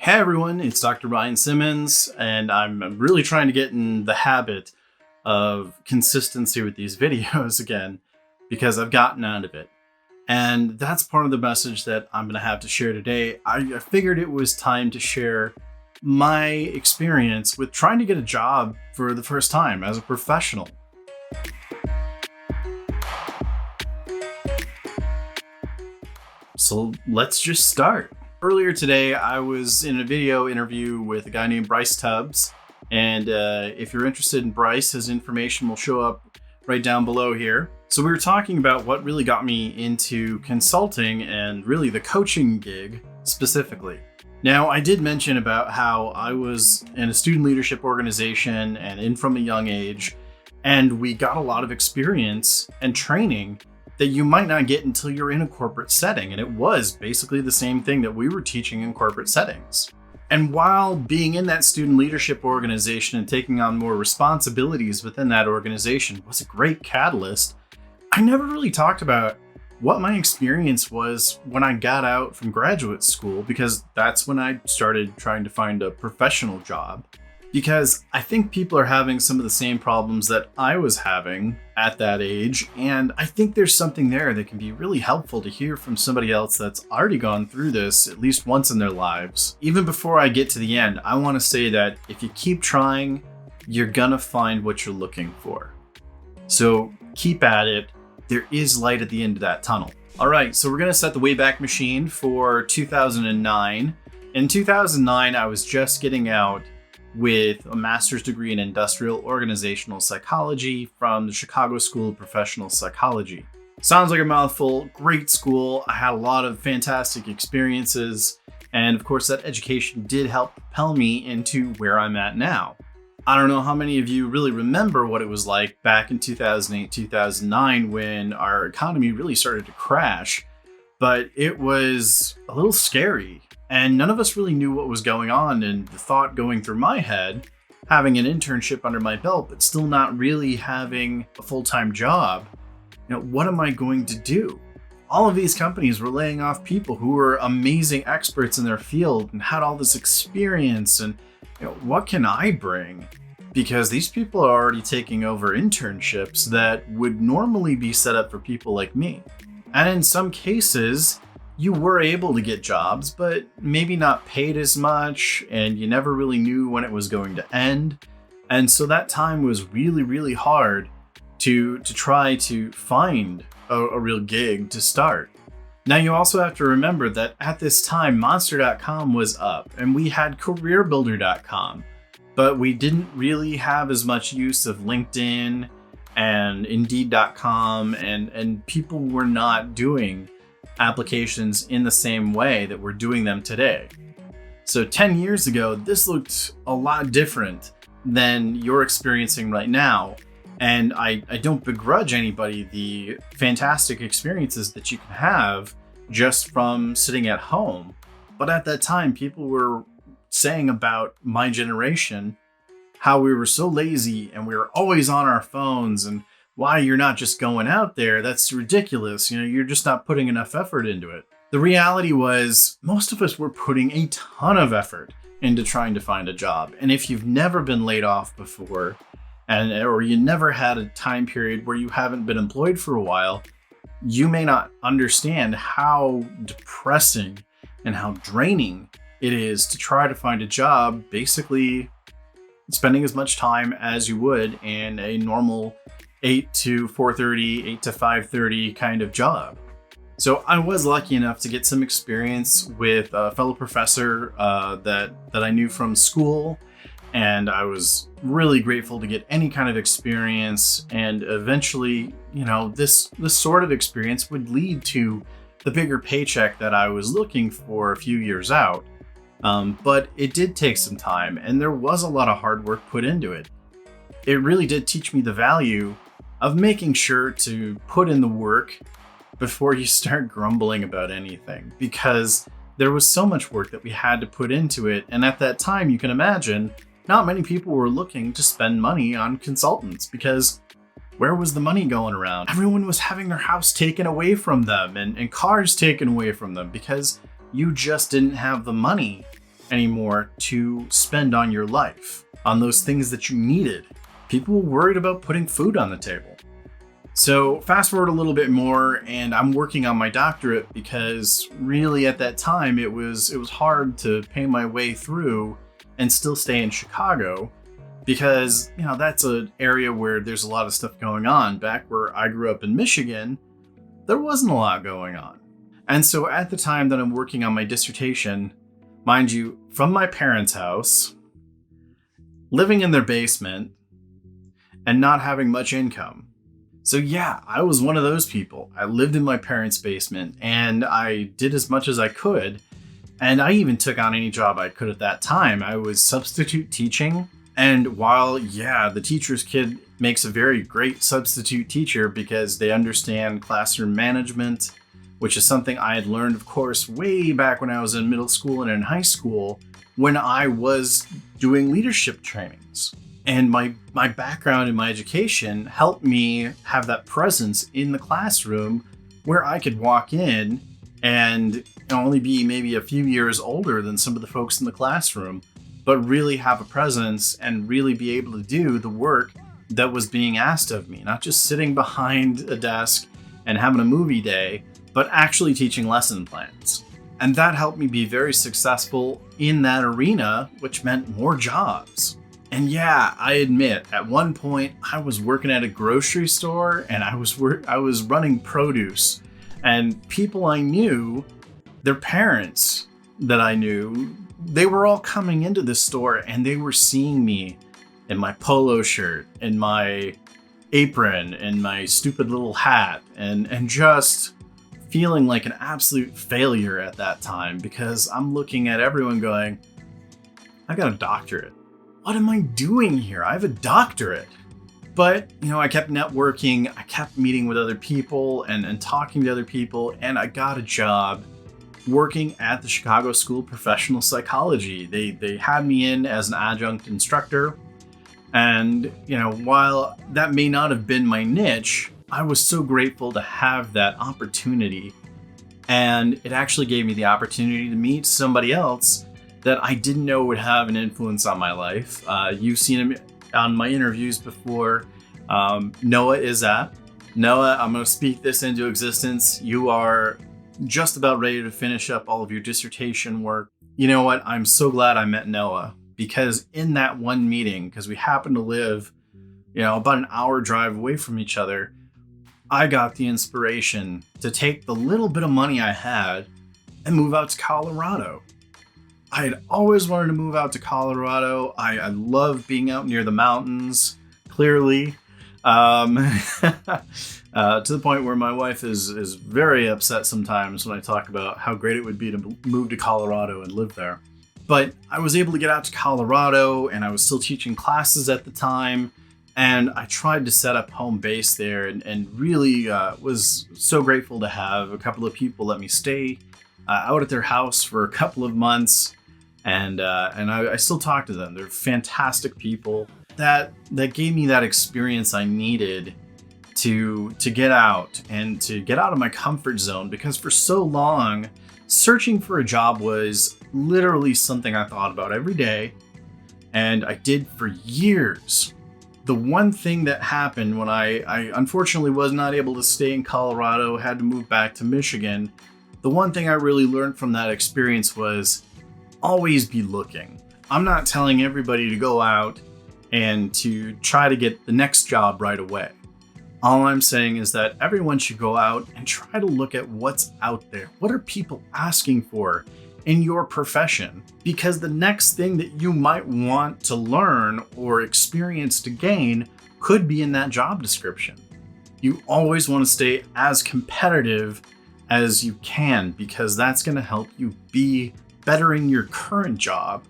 Hey everyone, it's Dr. Ryan Simmons, and I'm really trying to get in the habit of consistency with these videos again because I've gotten out of it. And that's part of the message that I'm going to have to share today. I figured it was time to share my experience with trying to get a job for the first time as a professional. So let's just start. Earlier today, I was in a video interview with a guy named Bryce Tubbs. And if you're interested in Bryce, his information will show up right down below here. So we were talking about what really got me into consulting and really the coaching gig specifically. Now, I did mention about how I was in a student leadership organization and in from a young age, and we got a lot of experience and training that you might not get until you're in a corporate setting. And it was basically the same thing that we were teaching in corporate settings. And while being in that student leadership organization and taking on more responsibilities within that organization was a great catalyst, I never really talked about what my experience was when I got out from graduate school, because that's when I started trying to find a professional job. Because I think people are having some of the same problems that I was having at that age. And I think there's something there that can be really helpful to hear from somebody else that's already gone through this at least once in their lives. Even before I get to the end, I want to say that if you keep trying, you're gonna find what you're looking for. So keep at it. There is light at the end of that tunnel. All right, so we're gonna set the Wayback Machine for 2009. In 2009, I was just getting out with a master's degree in industrial organizational psychology from the Chicago School of Professional Psychology. Sounds like a mouthful. Great school. I had a lot of fantastic experiences. And of course, that education did help propel me into where I'm at now. I don't know how many of you really remember what it was like back in 2008, 2009, when our economy really started to crash, but it was a little scary. And none of us really knew what was going on, and the thought going through my head, having an internship under my belt, but still not really having a full-time job, what am I going to do? All of these companies were laying off people who were amazing experts in their field and had all this experience, and what can I bring? Because these people are already taking over internships that would normally be set up for people like me. And in some cases, you were able to get jobs, but maybe not paid as much, and you never really knew when it was going to end. And so that time was really, really hard to try to find a real gig to start. Now, you also have to remember that at this time, Monster.com was up, and we had CareerBuilder.com, but we didn't really have as much use of LinkedIn and Indeed.com, and people were not doing applications in the same way that we're doing them today. So 10 years ago, this looked a lot different than you're experiencing right now. And I don't begrudge anybody the fantastic experiences that you can have just from sitting at home. But at that time, people were saying about my generation how we were so lazy and we were always on our phones, and why you're not just going out there, that's ridiculous. You're just not putting enough effort into it. The reality was most of us were putting a ton of effort into trying to find a job. And if you've never been laid off before, or you never had a time period where you haven't been employed for a while, you may not understand how depressing and how draining it is to try to find a job, basically spending as much time as you would in a normal 8 to 4:30, 8 to 5:30 kind of job. So I was lucky enough to get some experience with a fellow professor that I knew from school. And I was really grateful to get any kind of experience. And eventually, this sort of experience would lead to the bigger paycheck that I was looking for a few years out. But it did take some time, and there was a lot of hard work put into it. It really did teach me the value of making sure to put in the work before you start grumbling about anything, because there was so much work that we had to put into it. And at that time, you can imagine, not many people were looking to spend money on consultants, because where was the money going around? Everyone was having their house taken away from them and cars taken away from them because you just didn't have the money anymore to spend on your life, on those things that you needed. People were worried about putting food on the table. So fast forward a little bit more, and I'm working on my doctorate because really at that time it was hard to pay my way through and still stay in Chicago, because that's an area where there's a lot of stuff going on. Back where I grew up in Michigan, there wasn't a lot going on. And so at the time that I'm working on my dissertation, mind you, from my parents' house, living in their basement, and not having much income. So yeah, I was one of those people. I lived in my parents' basement and I did as much as I could. And I even took on any job I could at that time. I was substitute teaching. And while, the teacher's kid makes a very great substitute teacher because they understand classroom management, which is something I had learned, of course, way back when I was in middle school and in high school, when I was doing leadership trainings. And my background in my education helped me have that presence in the classroom where I could walk in and only be maybe a few years older than some of the folks in the classroom, but really have a presence and really be able to do the work that was being asked of me, not just sitting behind a desk and having a movie day, but actually teaching lesson plans. And that helped me be very successful in that arena, which meant more jobs. And I admit, at one point I was working at a grocery store and I was running produce, and people I knew, their parents that I knew, they were all coming into this store and they were seeing me in my polo shirt, in my apron, and my stupid little hat, and just feeling like an absolute failure at that time, because I'm looking at everyone going, I got a doctorate. What am I doing here? I have a doctorate. But, I kept networking, I kept meeting with other people and talking to other people, and I got a job working at the Chicago School of Professional Psychology. They had me in as an adjunct instructor. And, while that may not have been my niche, I was so grateful to have that opportunity. And it actually gave me the opportunity to meet somebody else that I didn't know would have an influence on my life. You've seen him on my interviews before. Noah Izzat. Noah, I'm going to speak this into existence. You are just about ready to finish up all of your dissertation work. You know what? I'm so glad I met Noah, because in that one meeting, because we happen to live, about an hour drive away from each other, I got the inspiration to take the little bit of money I had and move out to Colorado. I had always wanted to move out to Colorado. I love being out near the mountains, clearly, to the point where my wife is very upset sometimes when I talk about how great it would be to move to Colorado and live there. But I was able to get out to Colorado, and I was still teaching classes at the time. And I tried to set up home base there, and really was so grateful to have a couple of people let me stay out at their house for a couple of months. And I still talk to them. They're fantastic people. That gave me that experience I needed to get out and to get out of my comfort zone, because for so long, searching for a job was literally something I thought about every day, and I did for years. The one thing that happened when I unfortunately was not able to stay in Colorado, had to move back to Michigan, the one thing I really learned from that experience was always be looking. I'm not telling everybody to go out and to try to get the next job right away. All I'm saying is that everyone should go out and try to look at what's out there. What are people asking for in your profession? Because the next thing that you might want to learn or experience to gain could be in that job description. You always want to stay as competitive as you can, because that's going to help you be better in your current job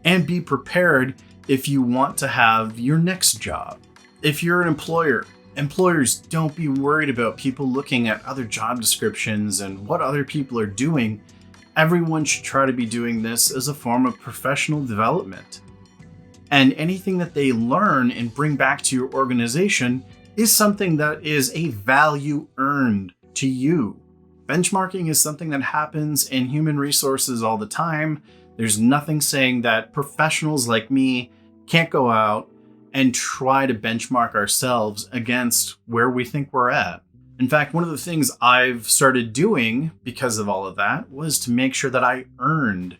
and be prepared if you want to have your next job. If you're an employer, employers, don't be worried about people looking at other job descriptions and what other people are doing. Everyone should try to be doing this as a form of professional development. And anything that they learn and bring back to your organization is something that is a value earned to you. Benchmarking is something that happens in human resources all the time. There's nothing saying that professionals like me can't go out and try to benchmark ourselves against where we think we're at. In fact, one of the things I've started doing because of all of that was to make sure that I earned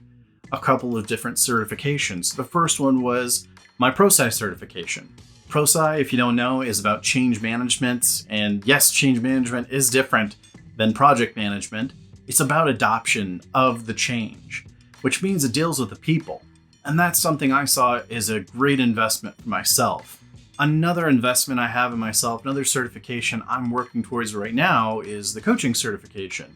a couple of different certifications. The first one was my ProSci certification. ProSci, if you don't know, is about change management. And yes, change management is different than project management. It's about adoption of the change, which means it deals with the people. And that's something I saw as a great investment for myself. Another investment I have in myself, another certification I'm working towards right now, is the coaching certification.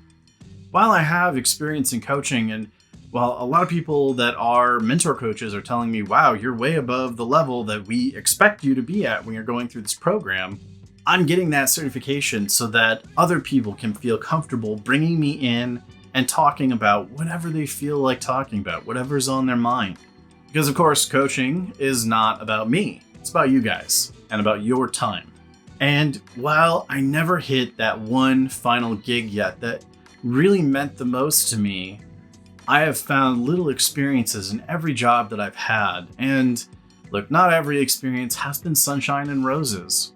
While I have experience in coaching, and while a lot of people that are mentor coaches are telling me, wow, you're way above the level that we expect you to be at when you're going through this program, I'm getting that certification so that other people can feel comfortable bringing me in and talking about whatever they feel like talking about, whatever's on their mind. Because of course, coaching is not about me. It's about you guys and about your time. And while I never hit that one final gig yet that really meant the most to me, I have found little experiences in every job that I've had. And look, not every experience has been sunshine and roses.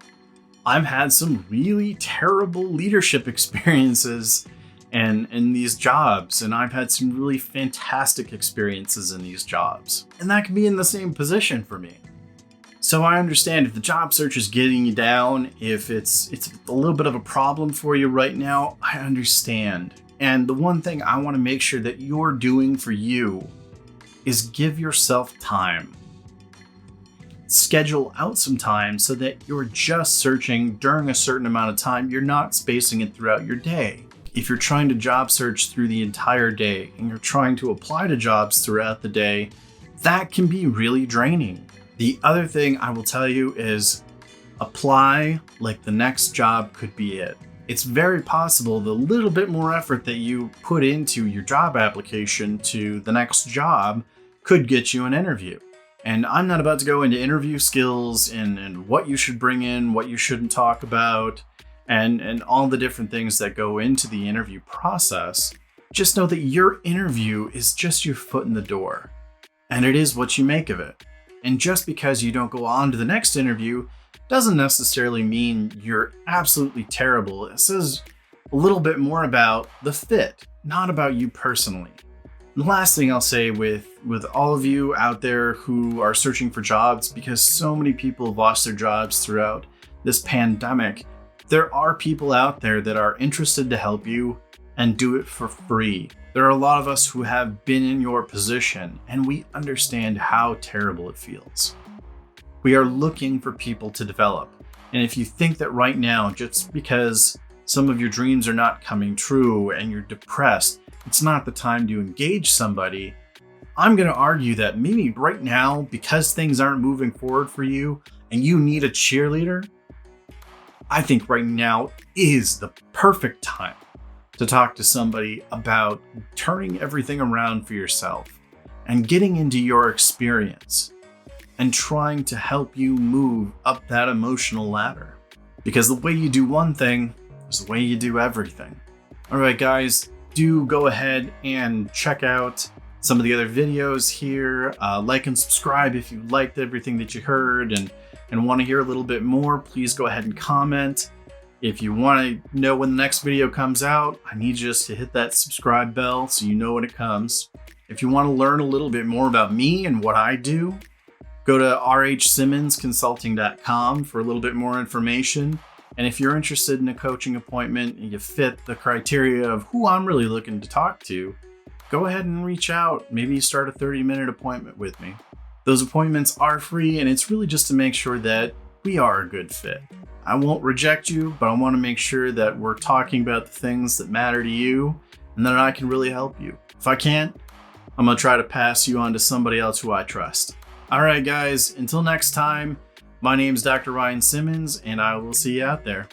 I've had some really terrible leadership experiences in these jobs, and I've had some really fantastic experiences in these jobs. And that can be in the same position for me. So I understand if the job search is getting you down, if it's a little bit of a problem for you right now, I understand. And the one thing I want to make sure that you're doing for you is give yourself time. Schedule out some time so that you're just searching during a certain amount of time. You're not spacing it throughout your day. If you're trying to job search through the entire day and you're trying to apply to jobs throughout the day, that can be really draining. The other thing I will tell you is apply like the next job could be it. It's very possible the little bit more effort that you put into your job application to the next job could get you an interview. And I'm not about to go into interview skills and what you should bring in, what you shouldn't talk about, and all the different things that go into the interview process. Just know that your interview is just your foot in the door, and it is what you make of it. And just because you don't go on to the next interview doesn't necessarily mean you're absolutely terrible. It says a little bit more about the fit, not about you personally. And the last thing I'll say with all of you out there who are searching for jobs, because so many people have lost their jobs throughout this pandemic, there are people out there that are interested to help you and do it for free. There are a lot of us who have been in your position, and we understand how terrible it feels. We are looking for people to develop. And if you think that right now, just because some of your dreams are not coming true and you're depressed, it's not the time to engage somebody, I'm going to argue that maybe right now, because things aren't moving forward for you and you need a cheerleader, I think right now is the perfect time to talk to somebody about turning everything around for yourself and getting into your experience and trying to help you move up that emotional ladder. Because the way you do one thing is the way you do everything. All right, guys, do go ahead and check out some of the other videos here. Like and subscribe if you liked everything that you heard and want to hear a little bit more. Please go ahead and comment. If you want to know when the next video comes out, I need you just to hit that subscribe bell so you know when it comes. If you want to learn a little bit more about me and what I do, go to rhsimmonsconsulting.com for a little bit more information. And if you're interested in a coaching appointment and you fit the criteria of who I'm really looking to talk to, go ahead and reach out. Maybe start a 30-minute appointment with me. Those appointments are free, and it's really just to make sure that we are a good fit. I won't reject you, but I want to make sure that we're talking about the things that matter to you and that I can really help you. If I can't, I'm going to try to pass you on to somebody else who I trust. All right, guys, until next time, my name's Dr. Ryan Simmons, and I will see you out there.